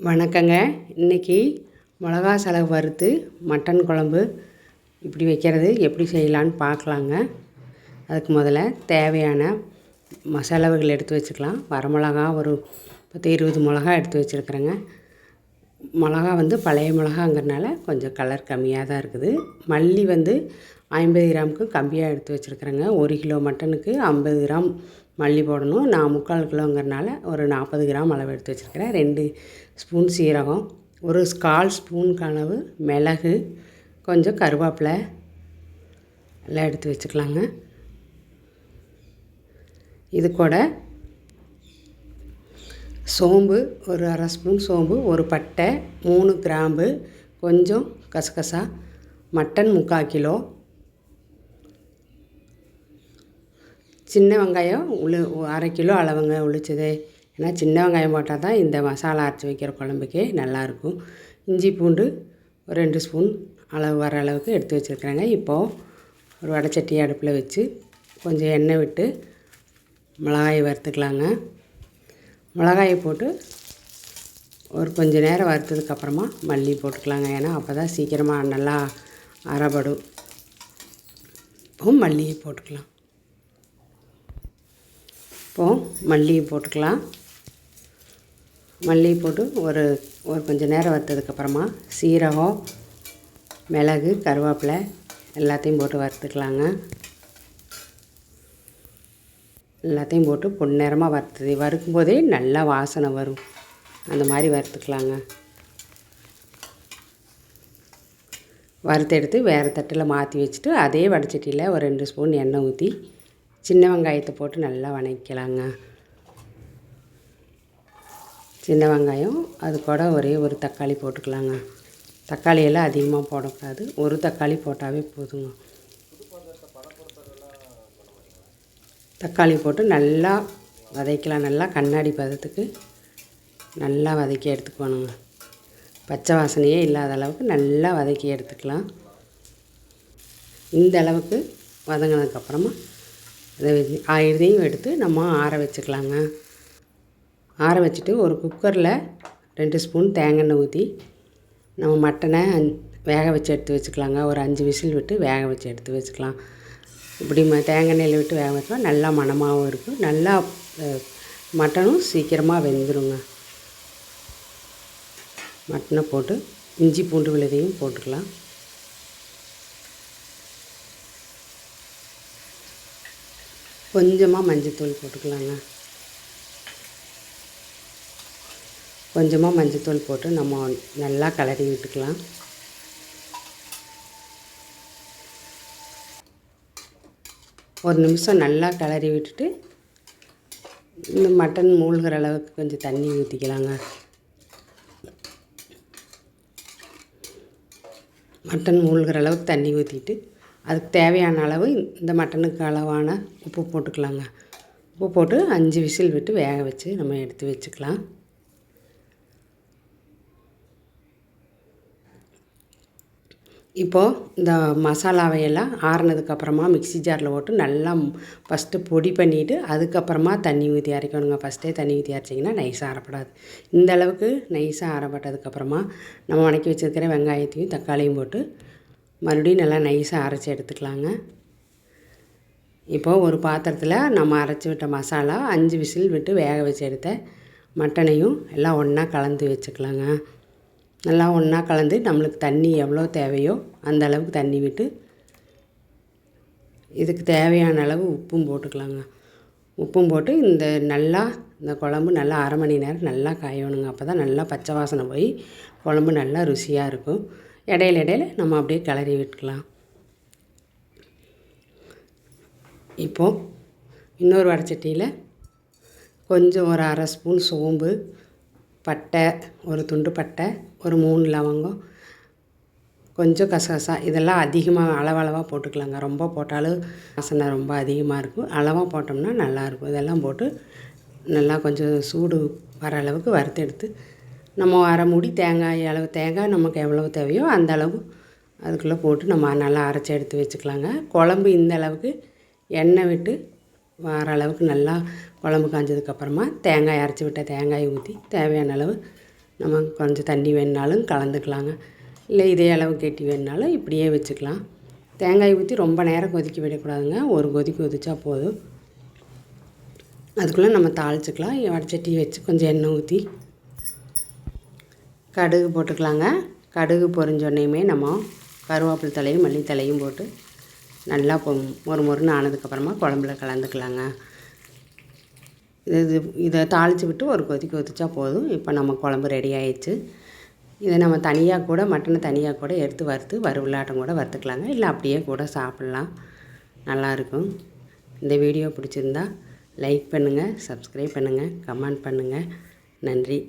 வணக்கங்க. இன்றைக்கி மிளகா செலவு வறுத்து மட்டன் குழம்பு இப்படி வைக்கிறது எப்படி செய்யலான்னு பார்க்கலாங்க. அதுக்கு முதல்ல தேவையான மசாலாவுகள் எடுத்து வச்சுக்கலாம். வரமிளகா ஒரு 10-20 மிளகா எடுத்து வச்சுருக்குறேங்க. மிளகா பழைய மிளகாங்கிறனால கொஞ்சம் கலர் கம்மியாக தான் இருக்குது. மல்லி 50 கிராமுக்கு கம்மியாக எடுத்து வச்சுருக்குறேங்க. 1 கிலோ மட்டனுக்கு 50 கிராம் மல்லி போடணும். நான் 3/4 கிலோங்கிறனால ஒரு 40 கிராம் அளவு எடுத்து வச்சுருக்கிறேன். 2 ஸ்பூன் சீரகம், ஒரு 1/4 ஸ்பூன் அளவு மிளகு, கொஞ்சம் கருவேப்பிலை எல்லாம் எடுத்து வச்சுக்கலாங்க. இது கூட சோம்பு, ஒரு 1/2 ஸ்பூன் சோம்பு, ஒரு பட்டை, 3 கிராம்பு, கொஞ்சம் கசகசா, மட்டன் 3/4 கிலோ, சின்ன வெங்காயம் 1/2 கிலோ அளவுங்க உளிச்சது. ஏன்னா சின்ன வெங்காயம் போட்டால் தான் இந்த மசாலா அரைச்சி வைக்கிற குழம்புக்கே நல்லாயிருக்கும். இஞ்சி பூண்டு ஒரு 2 ஸ்பூன் அளவு வர அளவுக்கு எடுத்து வச்சுருக்குறேங்க. இப்போது ஒரு வடைச்சட்டி அடுப்பில் வச்சு கொஞ்சம் எண்ணெய் விட்டு மிளகாயை வறுத்துக்கலாங்க. மிளகாயை போட்டு ஒரு கொஞ்சம் நேரம் வறுத்ததுக்கப்புறமா மல்லி போட்டுக்கலாங்க. ஏன்னா அப்போ தான் சீக்கிரமாக நல்லா அரைப்படும். இப்போ மல்லியை போட்டுக்கலாம். மல்லியை போட்டுக்கலாம். மல்லி போட்டு ஒரு கொஞ்சம் நேரம் வறுத்ததுக்கப்புறமா சீரகம், மிளகு, கருவேப்பிலை எல்லாத்தையும் போட்டு வறுத்துக்கலாங்க. எல்லாத்தையும் போட்டு பொன்னிறமாக வறுக்கும்போதே நல்லா வாசனை வரும். அந்த மாதிரி வறுத்துக்கலாங்க. வறுத்து எடுத்து வேறு தட்டில் மாற்றி வச்சுட்டு அதே வடைச்சட்டியில் ஒரு 2 ஸ்பூன் எண்ணெய் ஊற்றி சின்ன வெங்காயத்தை போட்டு நல்லா வதக்கிக்கலாங்க. சின்ன வெங்காயம் அது கூட ஒரே ஒரு தக்காளி போட்டுக்கலாங்க. தக்காளியெல்லாம் அதிகமாக போடக்கூடாது. ஒரு தக்காளி போட்டாவே போதுங்க. தக்காளி போட்டு நல்லா வதக்கலாம். நல்லா கண்ணாடி பதத்துக்கு நல்லா வதக்கி எடுத்துக்கணுங்க. பச்சை வாசனையே இல்லாத அளவுக்கு நல்லா வதக்கி எடுத்துக்கலாம். இந்த அளவுக்கு வதங்கினதுக்கப்புறமா இதையும் எடுத்து நம்ம ஆற வச்சுக்கலாங்க. ஆற வச்சுட்டு ஒரு குக்கரில் 2 ஸ்பூன் தேங்காய் எண்ணெய் ஊற்றி நம்ம மட்டனை வேக வச்சு எடுத்து வச்சுக்கலாங்க. ஒரு 5 விசில் விட்டு வேக வச்சு எடுத்து வச்சுக்கலாம். இப்படி தேங்காய் எண்ணெயில் விட்டு வேக வச்சோம் நல்லா மணமாகவும் இருக்கும். நல்லா மட்டனும் சீக்கிரமாக வெந்துடுங்க. மட்டனை போட்டு இஞ்சி பூண்டு விழுதையும் போட்டுக்கலாம். கொஞ்சமாக மஞ்சத்தூள் போட்டுக்கலாங்க. கொஞ்சமாக மஞ்சத்தூள் போட்டு நம்ம நல்லா கிளறி விட்டுக்கலாம். ஒரு நிமிஷம் நல்லா கிளறி விட்டுட்டு இந்த மட்டன் மூழ்கிற அளவுக்கு கொஞ்சம் தண்ணி ஊற்றிக்கலாங்க. மட்டன் மூழ்கிற அளவுக்கு தண்ணி ஊற்றிட்டு அதுக்கு தேவையான அளவு இந்த மட்டனுக்கு அளவான உப்பு போட்டுக்கலாங்க. உப்பு போட்டு 5 விசில் விட்டு வேக வச்சு நம்ம எடுத்து வச்சுக்கலாம். இப்போது இந்த மசாலாவையெல்லாம் ஆறுனதுக்கப்புறமா மிக்ஸி ஜாரில் போட்டு நல்லா ஃபஸ்ட்டு பொடி பண்ணிவிட்டு அதுக்கப்புறமா தண்ணி ஊற்றி அரைக்கணுங்க. ஃபஸ்ட்டே தண்ணி ஊற்றி அரைச்சிங்கன்னா நைஸாக அரைப்படாது. இந்த அளவுக்கு நைஸாக அரைப்பட்டதுக்கப்புறமா நம்ம வதக்கி வச்சுருக்கிற வெங்காயத்தையும் தக்காளியும் போட்டு மறுபடியும் நல்லா நைஸாக அரைச்சி எடுத்துக்கலாங்க. இப்போது ஒரு பாத்திரத்தில் நம்ம அரைச்சி விட்ட மசாலா 5 விசில் விட்டு வேக வச்சு எடுத்த மட்டனையும் எல்லாம் ஒன்றா கலந்து வச்சுக்கலாங்க. நல்லா ஒன்றா கலந்து நம்மளுக்கு தண்ணி எவ்வளோ தேவையோ அந்த அளவுக்கு தண்ணி விட்டு இதுக்கு தேவையான அளவு உப்பும் போட்டுக்கலாங்க. உப்பும் போட்டு இந்த குழம்பு நல்லா 1/2 மணி நேரம் நல்லா காயணுங்க. அப்போ தான் நல்லா பச்சை வாசனை போய் குழம்பு நல்லா ருசியாக இருக்கும். இடையில நம்ம அப்படியே கிளறி விட்டுக்கலாம். இப்போது இன்னொரு வடைச்சட்டியில் கொஞ்சம் ஒரு 1/2 ஸ்பூன் சோம்பு, பட்டை, ஒரு துண்டு பட்டை, ஒரு 3 லவங்கம், கொஞ்சம் கசகசா இதெல்லாம் அதிகமாக அளவாக போட்டுக்கலாங்க. ரொம்ப போட்டாலும் வாசனை ரொம்ப அதிகமாக இருக்கும். அளவாக போட்டோம்னா நல்லாயிருக்கும். இதெல்லாம் போட்டு நல்லா கொஞ்சம் சூடு வர அளவுக்கு வறுத்து எடுத்து நம்ம 1/2 மூடி தேங்காய் நமக்கு எவ்வளவு தேவையோ அந்த அளவு அதுக்குள்ளே போட்டு நம்ம நல்லா அரைச்சி எடுத்து வச்சுக்கலாங்க. குழம்பு இந்த அளவுக்கு எண்ணெய் விட்டு வர அளவுக்கு நல்லா குழம்பு காஞ்சதுக்கப்புறமா அரைச்சி விட்ட தேங்காயை ஊற்றி தேவையான அளவு நம்ம கொஞ்சம் தண்ணி வேணுனாலும் கலந்துக்கலாங்க. இல்லை இதே அளவு கெட்டி வேணுனாலும் இப்படியே வச்சுக்கலாம். தேங்காய் ஊற்றி ரொம்ப நேரம் கொதிக்க விடக்கூடாதுங்க. ஒரு கொதி கொதிச்சா போதும். அதுக்குள்ளே நம்ம தாளிச்சுக்கலாம். வடச்சட்டி வச்சு கொஞ்சம் எண்ணெய் ஊற்றி கடுகு போட்டுக்கலாங்க. கடுகு பொரிஞ்சோடனேயுமே நம்ம கருவேப்பிலை தலையும் மல்லித்தலையும் போட்டு நல்லா மொறு மொறுன்னு ஆனதுக்கப்புறமா குழம்புல கலந்துக்கலாங்க. இதை தாளித்து விட்டு ஒரு கொதி கொதிச்சா போதும். இப்போ நம்ம குழம்பு ரெடி ஆயிடுச்சு. இதை நம்ம தனியாக கூட மட்டனை தனியாக கூட எடுத்து வறுத்து வறுவலாட்டம் கூட வறுத்துக்கலாங்க. இல்லை அப்படியே கூட சாப்பிட்லாம், நல்லாயிருக்கும். இந்த வீடியோ பிடிச்சிருந்தா லைக் பண்ணுங்கள், சப்ஸ்கிரைப் பண்ணுங்கள், கமெண்ட் பண்ணுங்கள். நன்றி.